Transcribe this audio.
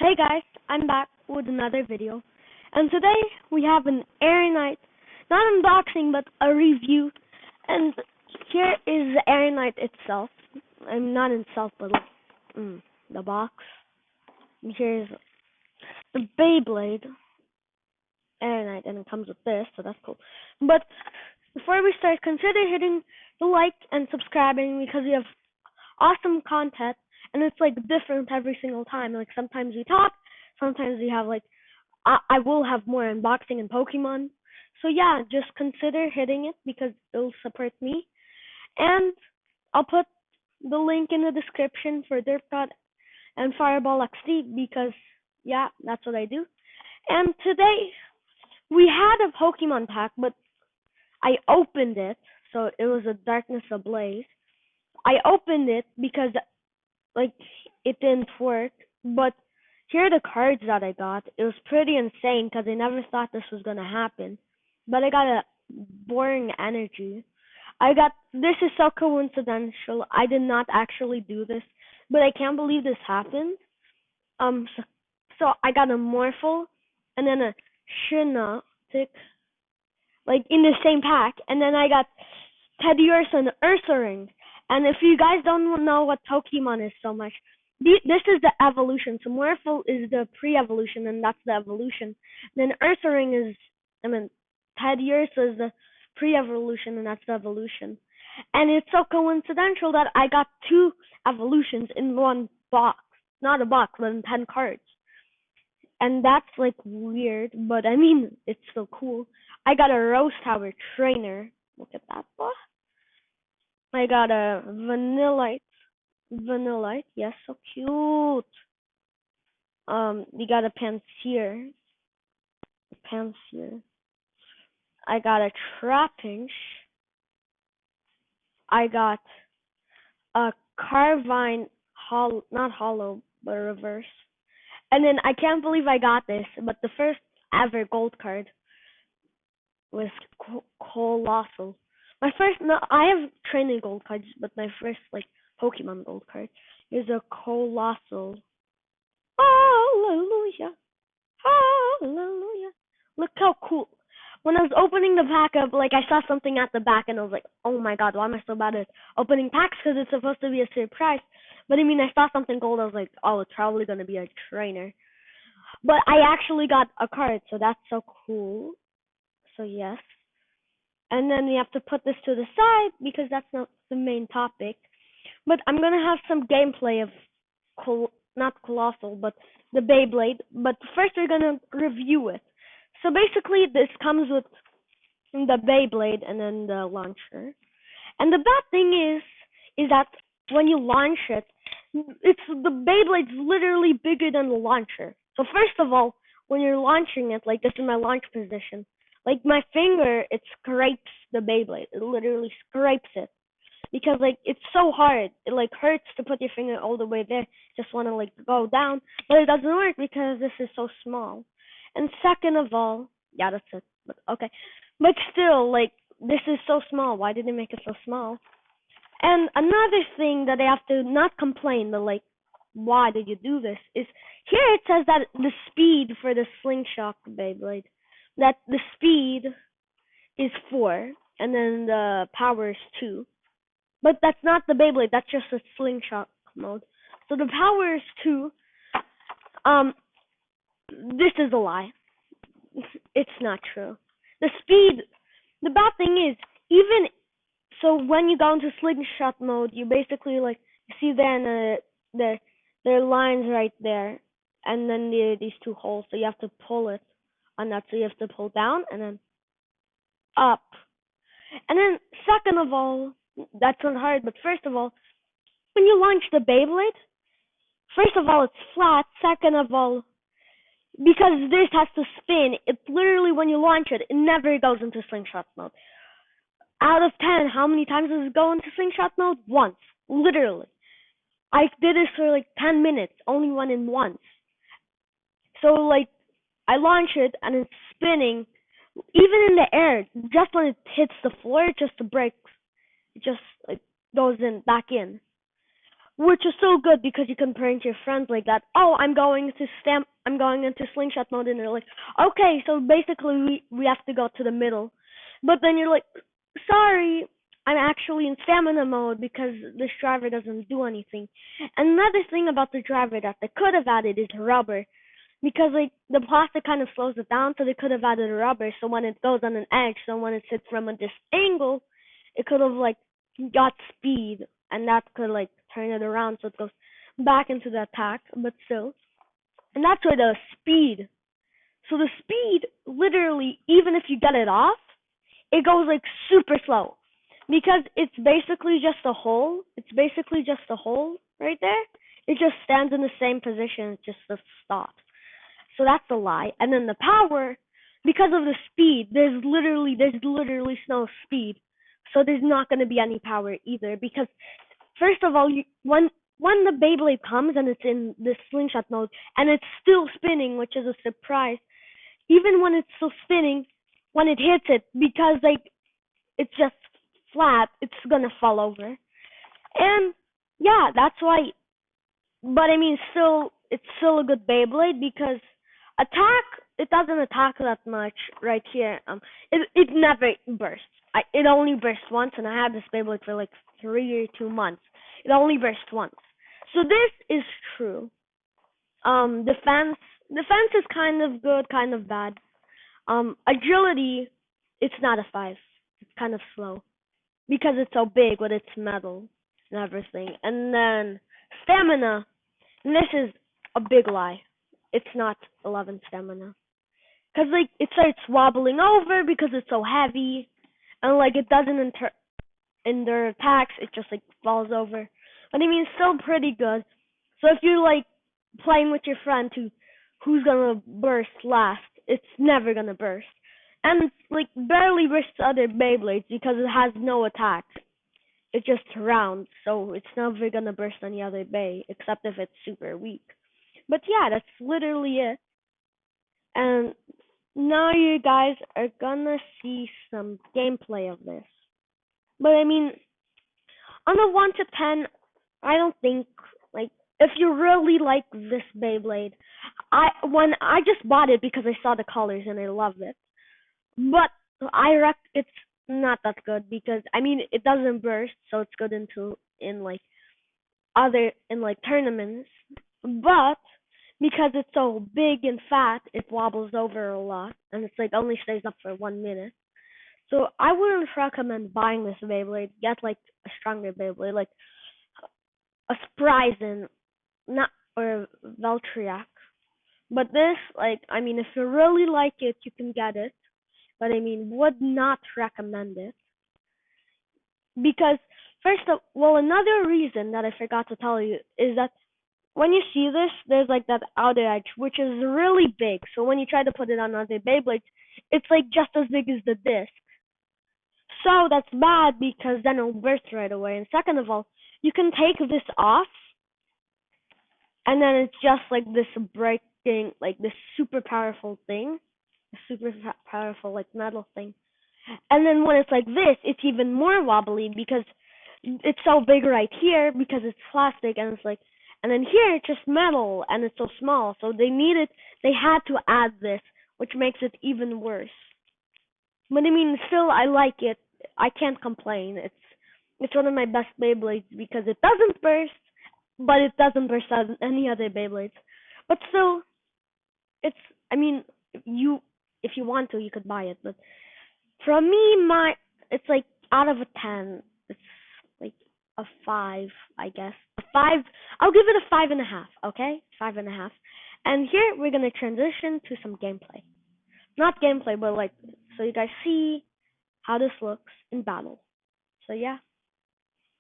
Hey guys, I'm back with another video. And today we have an Aeronite, not unboxing but a review. And here is the Aeronite itself. I'm not itself but like the box. And here's the Beyblade Aeronite and it comes with this, so that's cool. But before we start, consider hitting the like and subscribing because we have awesome content and it's like different every single time. Like sometimes we talk, sometimes we have like I will have more unboxing and Pokemon. So yeah, just consider hitting it because it'll support me. And I'll put the link in the description for Derpot and Fireball XD because yeah, that's what I do. And today we had a Pokemon pack, but I opened it, so it was a Darkness Ablaze. I opened it because like it didn't work, but here are the cards that I got. It was pretty insane because I never thought this was gonna happen. But I got a boring energy. I got this is so coincidental. I did not actually do this, but I can't believe this happened. So I got a Morphle and then a Shiinotic, like in the same pack, and then I got Teddiursa and Ursaring. And if you guys don't know what Pokemon is so much, this is the evolution. So Morphle is the pre-evolution, and that's the evolution. Then Ursaring is, I mean, Teddiursa is the pre-evolution, and that's the evolution. And it's so coincidental that I got two evolutions in one box. Not a box, but in 10 cards. And that's like weird, but I mean, it's still cool. I got a Rose Tower trainer. Look at that, boy. I got a Vanillite. Vanillite, yes, so cute. We got a Pansear. Pansear. I got a Trapinch. I got a Carvine, not hollow, but reverse. And then I can't believe I got this, but the first ever gold card was Colossal. My first, no, I have training gold cards, but my first like Pokemon gold card is a Colossal. Hallelujah, hallelujah! Look how cool. When I was opening the pack up, like I saw something at the back, and I was like, "Oh my God, why am I so bad at opening packs? Because it's supposed to be a surprise." But I mean, I saw something gold. I was like, "Oh, it's probably gonna be a trainer." But I actually got a card, so that's so cool. So yes. And then we have to put this to the side because that's not the main topic. But I'm gonna have some gameplay of not Colossal, but the Beyblade. But first we're gonna review it. So basically, this comes with the Beyblade and then the launcher. And the bad thing is that when you launch it, it's the Beyblade's literally bigger than the launcher. So first of all, when you're launching it, like this is my launch position, like my finger, it scrapes the Beyblade. It literally scrapes it because like it's so hard. It like hurts to put your finger all the way there. Just want to like go down, but it doesn't work because this is so small. And second of all, yeah, that's it. But okay, but still, like this is so small. Why did they make it so small? And another thing that I have to not complain, but like, why did you do this? Is here it says that the speed for the slingshot Beyblade, that the speed is 4, and then the power is 2. But that's not the Beyblade. That's just a slingshot mode. So the power is 2. This is a lie. It's not true. The speed. The bad thing is even so when you go into slingshot mode, you basically like you see then there are lines right there, and then these two holes. So you have to pull it on that. So you have to pull down and then up. And then second of all, that's not hard. But first of all, when you launch the Beyblade, first of all it's flat. Second of all, because this has to spin, it's literally when you launch it, it never goes into slingshot mode. Out of 10, how many times does it go into slingshot mode? Once. Literally. I did this for like 10 minutes, only went in once. So like, I launch it and it's spinning, even in the air, just when it hits the floor, it just breaks. It just like goes in, back in. which is so good because you can prank your friends like that. Oh, I'm going into slingshot mode, and they're like, okay, so basically we have to go to the middle, but then you're like, sorry, I'm actually in stamina mode because this driver doesn't do anything. Another thing about the driver that they could have added is rubber, because like the plastic kind of slows it down, so they could have added rubber, so when it goes on an edge, so when it sits from this angle, it could have like got speed, and that could like turn it around so it goes back into the attack, but still. And that's where the speed. So the speed, literally, even if you get it off, it goes like super slow because it's basically just a hole. It's basically just a hole right there. It just stands in the same position. It just stops. So that's a lie. And then the power, because of the speed, there's literally no speed. So there's not going to be any power either because first of all, when the Beyblade comes and it's in the slingshot mode and it's still spinning, which is a surprise, even when it's still spinning, when it hits it, because like it's just flat, it's gonna fall over. And yeah, that's why. But I mean, still, it's still a good Beyblade because attack. It doesn't attack that much right here. It never bursts. It only bursts once, and I had this Beyblade for like 3 or 2 months. It only bursts once. So this is true. Defense is kind of good, kind of bad. Agility, it's not a 5. It's kind of slow because it's so big with its metal and everything. And then stamina, and this is a big lie. It's not 11 stamina. Cause like it starts wobbling over because it's so heavy, and like it doesn't endure attacks. It just like falls over. But I mean, it's still pretty good. So if you're like playing with your friend who's gonna burst last, it's never gonna burst, and it's like barely bursts other Beyblades because it has no attack. It's just round, so it's never gonna burst any other Bey except if it's super weak. But yeah, that's literally it. And now you guys are gonna see some gameplay of this. But I mean, on a 1 to 10, I don't think, like, if you really like this Beyblade, I just bought it because I saw the colors and I loved it. But it's not that good because I mean it doesn't burst, so it's good in like tournaments. But because it's so big and fat, it wobbles over a lot, and it's like only stays up for 1 minute. So I wouldn't recommend buying this Beyblade. Get like a stronger Beyblade, like a Spryzen, not or Valtryek. But this, like, I mean, if you really like it, you can get it. But I mean, would not recommend it because another reason that I forgot to tell you is that when you see this, there's like that outer edge, which is really big. So when you try to put it on other Beyblades, it's like just as big as the disc. So that's bad because then it'll burst right away. And second of all, you can take this off, and then it's just like this breaking, like this super powerful thing, super powerful like metal thing. And then when it's like this, it's even more wobbly because it's so big right here because it's plastic, and it's like, and then here it's just metal and it's so small. So they had to add this, which makes it even worse. But I mean, still, I like it. I can't complain. It's one of my best Beyblades because it doesn't burst, but it doesn't burst out any other Beyblades. But still, it's. I mean, if you want to, you could buy it. But from me, it's like out of a 10, it's like a 5, I guess. A 5. I'll give it a 5.5. Okay, 5.5. And here we're gonna transition to some gameplay. Not gameplay, but like so you guys see how this looks in battle. So yeah.